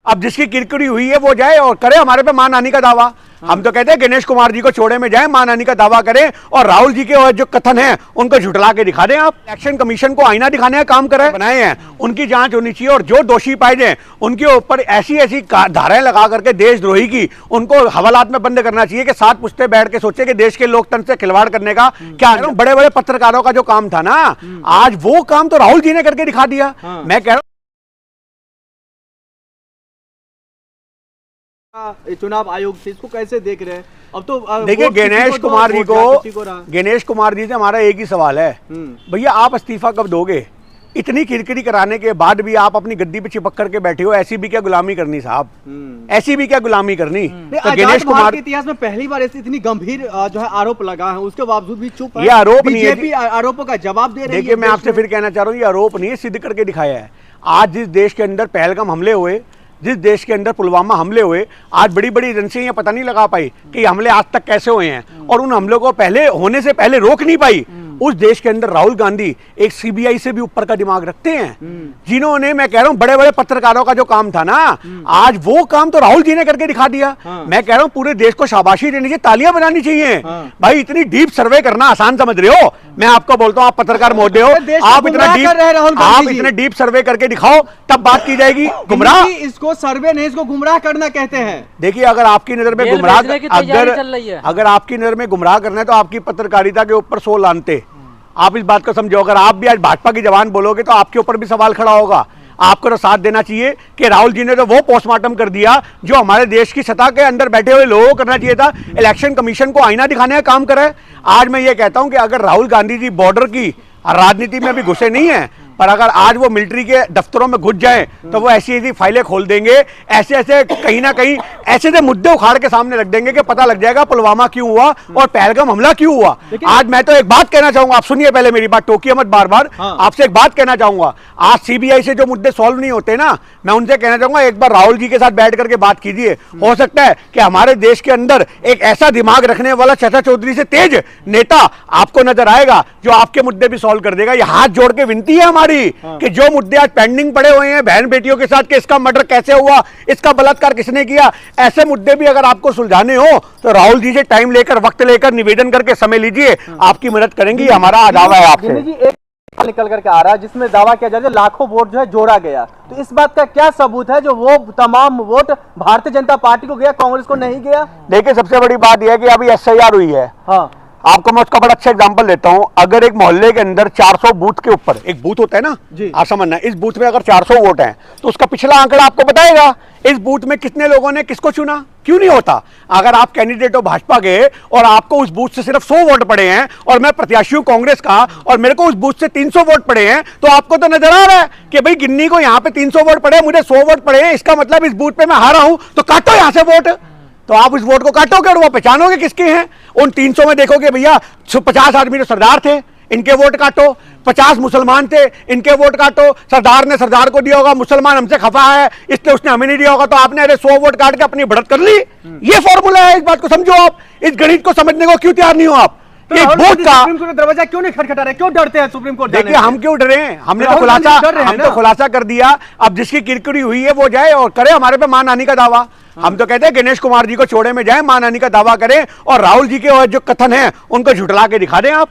अब जिसकी किरकिरी हुई है वो जाए और करे हमारे पे मां नानी का दावा। हम तो कहते हैं गणेश कुमार जी को छोड़े में जाए, मां नानी का दावा करें और राहुल जी के जो कथन है उनको झुठला के दिखा दें। आप इलेक्शन कमीशन को आईना दिखाने का काम करें, बनाए हैं, उनकी जांच होनी चाहिए और जो दोषी पाए जाए उनके ऊपर ऐसी ऐसी धाराएं लगा करके देशद्रोही की उनको हवालात में बंद करना चाहिए कि 7 पुश्ते बैठ के सोचे कि देश के लोकतंत्र से खिलवाड़ करने का क्या। बड़े बड़े पत्रकारों का जो काम था ना, आज वो काम तो राहुल जी ने करके दिखा दिया। मैं कह रहा हूं चुनाव आयोग से इसको कैसे देख रहे हैं? अब तो देखिए गणेश कुमार जी से हमारा एक ही सवाल है, भैया आप इस्तीफा कब दोगे? इतनी किरकिरी कराने के बाद भी आप अपनी गद्दी पे चिपक करके बैठे हो। ऐसी भी क्या गुलामी करनी साहब, ऐसी भी क्या गुलामी करनी? तो गणेश कुमार के इतिहास में पहली बार ऐसी इतनी गंभीर जो है आरोप लगा है, उसके बावजूद भी चुप है। ये आरोप नहीं है, बीजेपी आरोपों का जवाब दे रही है। देखिए मैं आपसे फिर कहना चाह रहा हूँ, ये आरोप नहीं है, सिद्ध करके दिखाया है। आज जिस देश के अंदर पहलगाम हमले हुए, जिस देश के अंदर पुलवामा हमले हुए, आज बड़ी बड़ी एजेंसियां ये पता नहीं लगा पाई कि ये हमले आज तक कैसे हुए हैं और उन हमलों को पहले होने से पहले रोक नहीं पाई। उस देश के अंदर राहुल गांधी एक सीबीआई से भी ऊपर का दिमाग रखते हैं, जिन्होंने, मैं कह रहा हूं, बड़े बड़े पत्रकारों का जो काम था ना, आज वो काम तो राहुल जी ने करके दिखा दिया। मैं कह रहा हूं पूरे देश को शाबाशी देनी चाहिए, तालियां बजानी चाहिए। भाई इतनी डीप सर्वे करना आसान समझ रहे हो? मैं आपको बोलता हूं, आप पत्रकार महोदय हो, आप इतने डीप सर्वे करके दिखाओ तब बात की जाएगी। गुमराह, इसको सर्वे नहीं, इसको गुमराह करना कहते हैं। देखिए अगर आपकी नजर में गुमराह, अगर आपकी नजर में गुमराह करना है तो आपकी पत्रकारिता के ऊपर 100 लानते। आप इस बात को समझो, अगर आप भी आज भाजपा की जवान बोलोगे तो आपके ऊपर भी सवाल खड़ा होगा। आपको तो साथ देना चाहिए कि राहुल जी ने तो वो पोस्टमार्टम कर दिया जो हमारे देश की सत्ता के अंदर बैठे हुए लोगों को करना चाहिए था। इलेक्शन कमीशन को आईना दिखाने का काम करे। आज मैं ये कहता हूं कि अगर राहुल गांधी जी बॉर्डर की राजनीति में भी घुसे नहीं है, पर अगर आज वो मिलिट्री के दफ्तरों में घुस जाए तो वो ऐसी ऐसी फाइलें खोल देंगे, ऐसे ऐसे कहीं ना कहीं ऐसे ऐसे मुद्दे उखाड़ के सामने रख देंगे कि पता लग जाएगा पुलवामा क्यों हुआ और पहलगाम हमला क्यों हुआ। आज मैं तो एक बात कहना चाहूंगा, आप सुनिए पहले मेरी बात, टोकिए मत बार बार। आपसे एक बात कहना चाहूंगा, आज सीबीआई से जो मुद्दे सॉल्व नहीं होते ना, मैं उनसे कहना चाहूंगा एक बार राहुल जी के साथ बैठ करके बात कीजिए। हो सकता है कि हमारे देश के अंदर एक ऐसा दिमाग रखने वाला चाचा चौधरी से तेज नेता आपको नजर आएगा जो आपके मुद्दे भी सॉल्व कर देगा। ये हाथ जोड़ के विनती है हमारी कि जो मुद्दे आज पेंडिंग पड़े हुए हैं बहन बेटियों के साथ, कि इसका मर्डर कैसे हुआ, इसका बलात्कार किसने किया, ऐसे मुद्दे भी अगर आपको सुलझाने हो तो राहुल जी से टाइम लेकर, वक्त लेकर, निवेदन करके समय लीजिए, आपकी मदद करेंगी। हमारा दावा है आपसे। निकल करके आ रहा है जिसमें दावा किया जा रहा है लाखों वोट जो है जोड़ा गया, तो इस बात का क्या सबूत है जो वो तमाम वोट भारतीय जनता पार्टी को गया, कांग्रेस को नहीं गया? देखिए सबसे बड़ी बात यह है कि अभी SIR हुई है। हाँ, आपको मैं उसका बड़ा अच्छा एग्जांपल देता हूं। अगर एक मोहल्ले के अंदर 400 बूथ के ऊपर, एक बूथ होता है ना, आप समझना, इस बूथ में अगर 400 वोट हैं तो उसका पिछला आंकड़ा आपको बताएगा इस बूथ में कितने लोगों ने किसको चुना। क्यों नहीं होता? अगर आप कैंडिडेट हो भाजपा के और आपको उस बूथ से सिर्फ 100 वोट पड़े हैं और मैं प्रत्याशी हूं कांग्रेस का और मेरे को उस बूथ से 300 वोट पड़े हैं, तो आपको तो नजर आ रहा है कि भाई गिन्नी को यहां पे 300 वोट पड़े, मुझे 100 वोट पड़े हैं, इसका मतलब इस बूथ पे मैं हारा हूं, तो काटो यहां से वोट। तो आप उस वोट को काटोगे और वो पहचानोगे किसके हैं। उन 300 में देखोगे भैया 50 आदमी तो सरदार थे, इनके वोट काटो। 50 मुसलमान थे, इनके वोट काटो। सरदार ने सरदार को दिया होगा, मुसलमान हमसे खफा है इसलिए उसने हमें नहीं दिया होगा, तो आपने अरे 100 वोट काट के अपनी बढ़त कर ली। ये फॉर्मूला है, इस बात को समझो। आप इस गणित को समझने को क्यों तैयार नहीं हो? आप एक वोट का सुप्रीम कोर्ट दरवाजा क्यों नहीं खटखटा रहे, क्यों डरते हैं सुप्रीम कोर्ट? देखिए हम क्यों डरे? हमने तो खुलासा कर दिया। अब जिसकी किरकिरी हुई है वो जाए और करे हमारे पे मां नानी का दावा। हम तो कहते हैं गणेश कुमार जी को छोड़े में जाए, मां नानी का दावा करें और राहुल जी के जो कथन है उनको झुठला के दिखा दें। आप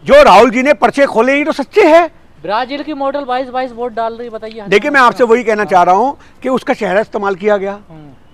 जो राहुल जी ने पर्चे खोले ही तो सच्चे हैं। ब्राजील की मॉडल 22 वोट डाल रही, बताइए। देखिए मैं आपसे वही कहना चाह रहा हूं कि उसका चेहरा इस्तेमाल किया गया।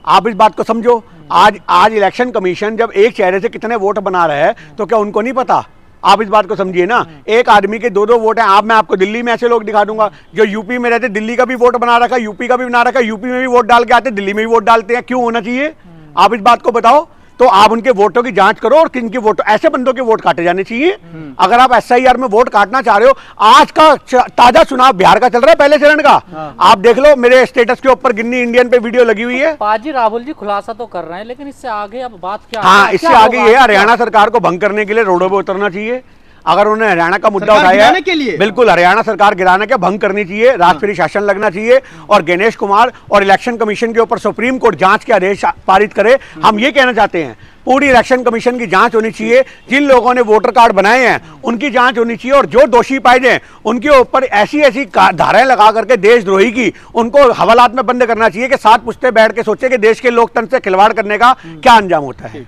आप इस बात को समझो। आज इलेक्शन कमीशन जब एक चेहरे से कितने वोट बना रहा है तो क्या उनको नहीं पता? आप इस बात को समझिए ना, एक आदमी के 2-2 वोट हैं। मैं आपको दिल्ली में ऐसे लोग दिखा दूंगा जो यूपी में रहते, दिल्ली का भी वोट बना रखा, यूपी का भी बना रखा, यूपी में भी वोट डाल के आते, दिल्ली में भी वोट डालते हैं। क्यों होना चाहिए? आप इस बात को बताओ। तो आप उनके वोटों की जांच करो और किनके वोट, ऐसे बंदों के वोट काटे जाने चाहिए। अगर आप SIR में वोट काटना चाह रहे हो, आज का ताजा चुनाव बिहार का चल रहा है, पहले चरण का। आप देख लो, मेरे स्टेटस के ऊपर गिन्नी इंडियन पे वीडियो लगी हुई है। पाजी राहुल जी खुलासा तो कर रहे हैं, लेकिन इससे आगे अब बात क्या? हाँ, इससे आगे ये हरियाणा सरकार को भंग करने के लिए रोडों पे उतरना चाहिए। अगर उन्होंने हरियाणा का मुद्दा सरकार उठाया गिराने है के लिए? बिल्कुल हरियाणा सरकार गिराने के भंग करनी चाहिए, राष्ट्रपति शासन लगना चाहिए और गणेश कुमार और इलेक्शन कमीशन के ऊपर सुप्रीम कोर्ट जांच के आदेश पारित करे। हम ये कहना चाहते हैं पूरी इलेक्शन कमीशन की जांच होनी चाहिए, जिन लोगों ने वोटर कार्ड बनाए हैं उनकी जांच होनी चाहिए और जो दोषी पाए जाए उनके ऊपर ऐसी ऐसी धाराएं लगा करके देशद्रोही की उनको हवालात में बंद करना चाहिए कि 7 पुश्ते बैठ के सोचे कि देश के लोकतंत्र से खिलवाड़ करने का क्या अंजाम होता है।